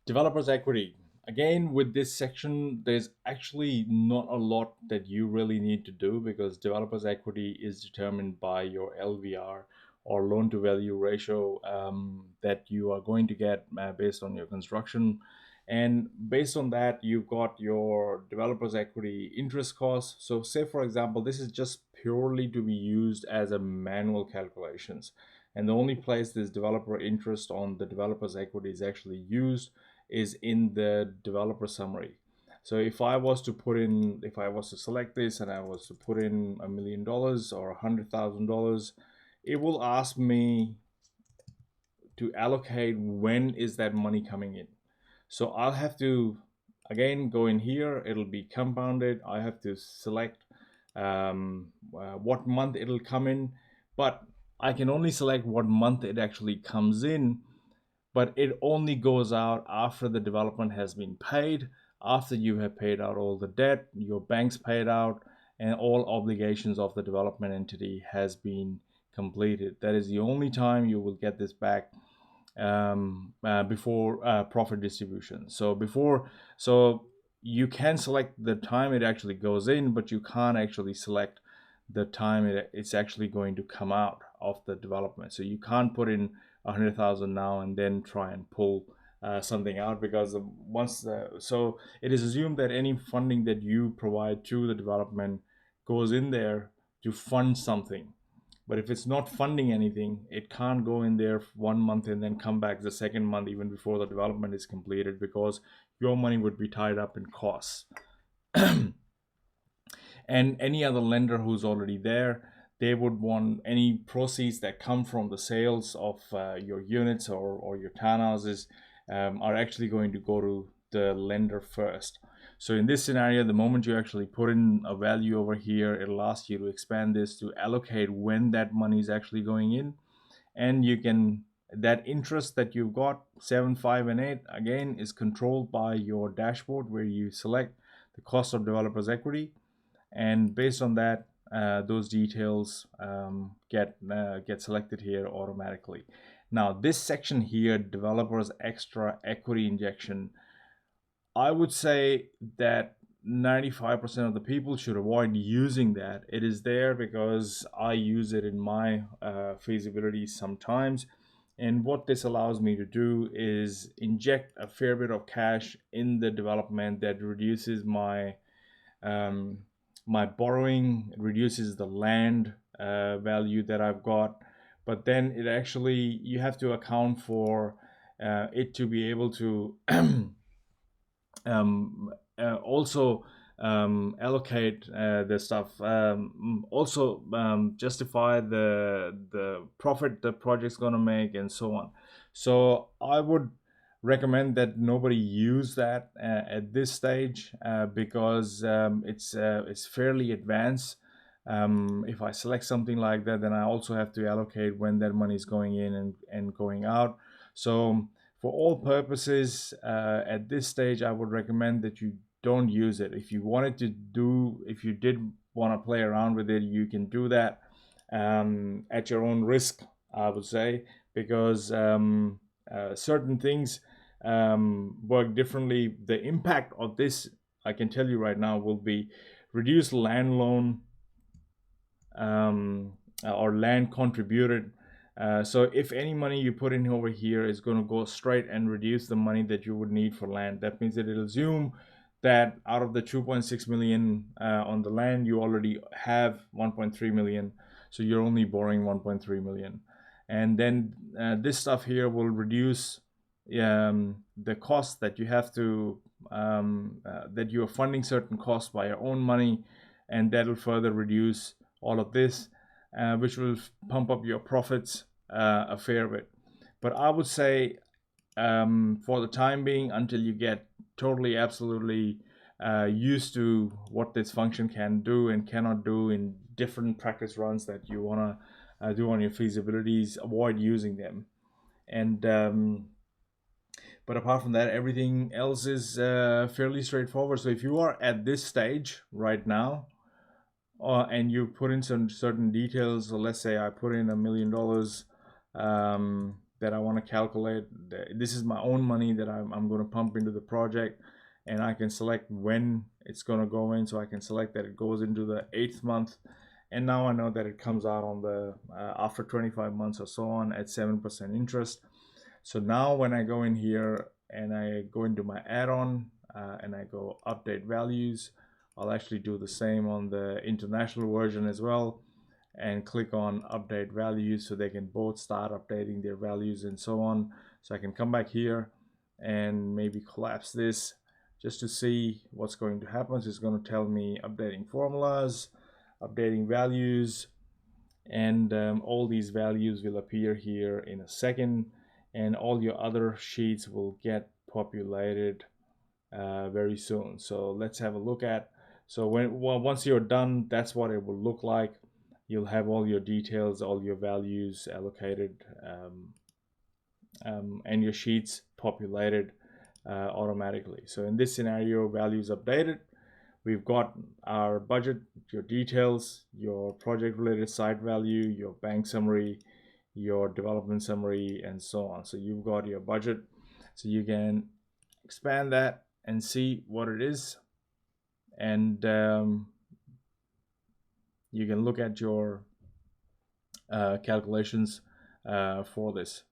Developers equity. Again, with this section, there's actually not a lot that you really need to do because developers equity is determined by your LVR or loan to value ratio that you are going to get based on your construction. And based on that, you've got your developers equity interest cost. So say, for example, this is just purely to be used as a manual calculations. And the only place this developer interest on the developers equity is actually used is in the developer summary. So if I was to put in, if I was to select this and I was to put in $1 million or $100,000, it will ask me to allocate when is that money coming in. So I'll have to again go in here. It'll be compounded. I have to select what month it'll come in, but I can only select what month it actually comes in, but it only goes out after the development has been paid, after you have paid out all the debt, your bank's paid out, and all obligations of the development entity has been completed. That is the only time you will get this back before profit distribution. So you can select the time it actually goes in, but you can't actually select the time it's actually going to come out of the development. So you can't put in 100,000 now and then try and pull something out, because so it is assumed that any funding that you provide to the development goes in there to fund something. But if it's not funding anything, it can't go in there 1 month and then come back the second month even before the development is completed, because your money would be tied up in costs. And any other lender who's already there, they would want any proceeds that come from the sales of your units or your townhouses are actually going to go to the lender first. So in this scenario, the moment you actually put in a value over here, it'll ask you to expand this to allocate when that money is actually going in. And you can, that interest that you've got, 7, 5, and 8, again, is controlled by your dashboard where you select the cost of developers equity. And based on that, those details get selected here automatically. Now, this section here, developers extra equity injection, I would say that 95% of the people should avoid using that. It is there because I use it in my feasibility sometimes. And what this allows me to do is inject a fair bit of cash in the development that reduces my my borrowing, it reduces the land value that I've got. But then it actually, you have to account for it to be able to also allocate the stuff, also justify the profit the project's going to make, and so on. So I would recommend that nobody use that at this stage because it's fairly advanced. If I select something like that, then I also have to allocate when that money is going in and going out. So for all purposes, at this stage, I would recommend that you don't use it. If you wanted to do, if you did want to play around with it, you can do that at your own risk, I would say, because certain things work differently. The impact of this, I can tell you right now, will be reduced land loan or land contributed. So if any money you put in over here is going to go straight and reduce the money that you would need for land, that means that it'll assume that out of the 2.6 million on the land, you already have 1.3 million. So you're only borrowing 1.3 million. And then this stuff here will reduce the cost that you have to, that you are funding certain costs by your own money, and that'll further reduce all of this, which will pump up your profits a fair bit. But I would say for the time being, until you get totally, absolutely used to what this function can do and cannot do in different practice runs that you want to do on your feasibilities, avoid using them. And but apart from that, everything else is fairly straightforward. So if you are at this stage right now, and you put in some certain details, so let's say I put in $1 million that I want to calculate. This is my own money that I'm going to pump into the project, and I can select when it's going to go in. So I can select that it goes into the 8th month, and now I know that it comes out on the after 25 months or so on at 7% interest. So now when I go in here and I go into my add-on and I go update values, I'll actually do the same on the international version as well, and click on update values so they can both start updating their values and so on. So I can come back here and maybe collapse this just to see what's going to happen. So it's going to tell me updating formulas, updating values, and all these values will appear here in a second, and all your other sheets will get populated very soon. So let's have a look at. So once you're done, that's what it will look like. You'll have all your details, all your values allocated, and your sheets populated automatically. So in this scenario, values updated. We've got our budget, your details, your project related site value, your bank summary, your development summary, and so on. So you've got your budget. So you can expand that and see what it is. And you can look at your calculations for this.